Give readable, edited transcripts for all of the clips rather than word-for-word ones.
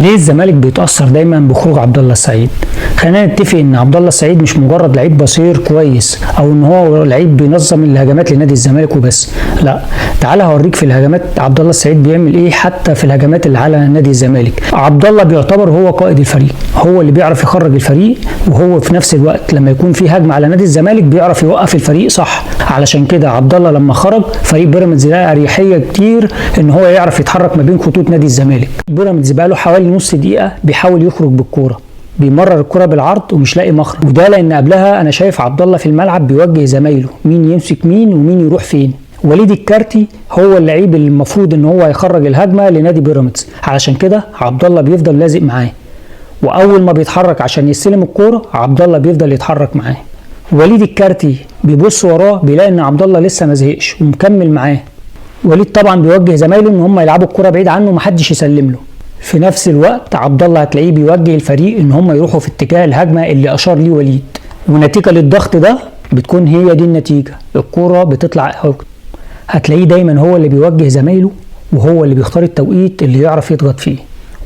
ليه الزمالك بيتأثر دايما بخروج عبد الله السعيد؟ خلينا نتفق ان عبد الله السعيد مش مجرد لعيب بصير كويس او ان هو لعيب بينظم الهجمات لنادي الزمالك وبس، لا، تعالى هوريك في الهجمات عبد الله السعيد بيعمل ايه حتى في الهجمات اللي على نادي الزمالك. عبد الله بيعتبر هو قائد الفريق، هو اللي بيعرف يخرج الفريق، وهو في نفس الوقت لما يكون في هجمه على نادي الزمالك بيعرف يوقف الفريق صح. علشان كده عبد الله لما خرج فريق بيراميدز لقى اريحيه كتير ان هو يعرف يتحرك ما بين خطوط نادي الزمالك. بيراميدز بقى له حوالي نص دقيقه بيحاول يخرج بالكوره، بيمرر الكرة بالعرض ومش لاقي مخرج، وده لان قبلها انا شايف عبد الله في الملعب بيوجه زمايله مين يمسك مين ومين يروح فين. وليد الكارتي هو اللعيب اللي المفروض ان هو يخرج الهجمه لنادي بيراميدز، علشان كده عبد الله بيفضل لازق معاه، واول ما بيتحرك عشان يستلم الكوره عبد الله بيفضل يتحرك معاه. وليد الكارتي بيبص وراه بيلاقي ان عبد الله لسه ما زهقش ومكمل معاه. وليد طبعا بيوجه زمايله ان هم يلعبوا الكوره بعيد عنه ومحدش يسلم له. في نفس الوقت عبد الله هتلاقيه بيوجه الفريق ان هم يروحوا في اتجاه الهجمه اللي اشار ليه وليد، ونتيجه للضغط ده بتكون هي دي النتيجه، الكوره بتطلع اوت. هتلاقيه دايما هو اللي بيوجه زمايله وهو اللي بيختار التوقيت اللي يعرف يضغط فيه،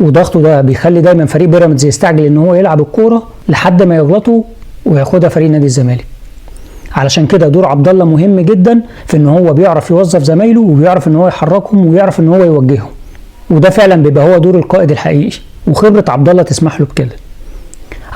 وضغطه ده بيخلي دايما فريق بيراميدز يستعجل ان هو يلعب الكوره لحد ما يغلطوا وياخدها فريق نادي الزمالك. علشان كده دور عبد الله مهم جدا في ان هو بيعرف يوظف زمايله وبيعرف ان هو يحركهم ويعرف ان هو يوجههم، وده فعلا بيبقى هو دور القائد الحقيقي، وخبره عبد الله تسمح له بكده.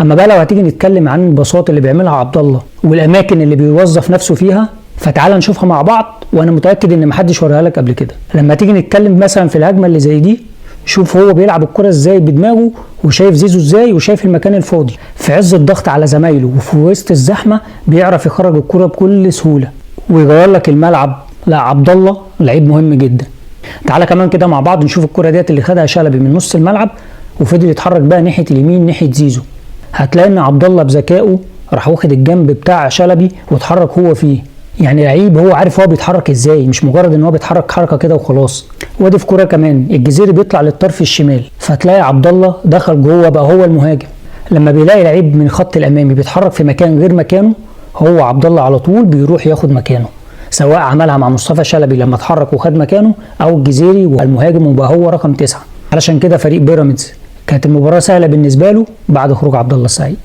اما بقى لو هتيجي نتكلم عن الباصات اللي بيعملها عبد الله والاماكن اللي بيوظف نفسه فيها، فتعالى نشوفها مع بعض، وانا متاكد ان محدش وريها لك قبل كده. لما تيجي نتكلم مثلا في الهجمه اللي زي دي، شوف هو بيلعب الكره ازاي بدماغه، وشايف زيزو ازاي، وشايف المكان الفاضي في عز الضغط على زمايله وفي وسط الزحمه بيعرف يخرج الكره بكل سهوله ويغير لك الملعب. لا، عبد الله لعيب مهم جدا. تعالى كمان كده مع بعض نشوف الكره ديت اللي خدها شلبي من نص الملعب وفضل يتحرك بقى ناحيه اليمين ناحيه زيزو. هتلاقي ان عبد الله بذكائه راح واخد الجنب بتاع شلبي واتحرك هو فيه، يعني لعيب هو عارف هو بيتحرك ازاي، مش مجرد ان هو بيتحرك حركه كده وخلاص. وادي في كوره كمان الجزيري بيطلع للطرف الشمال، فتلاقي عبد الله دخل جوه بقى هو المهاجم. لما بيلاقي لعيب من الخط الامامي بيتحرك في مكان غير مكانه، هو عبد الله على طول بيروح ياخد مكانه، سواء عملها مع مصطفى شلبي لما اتحرك وخد مكانه، او الجزيري والمهاجم وبقى هو رقم 9. علشان كده فريق بيراميدز كانت المباراه سهله بالنسبه له بعد خروج عبد الله السعيد.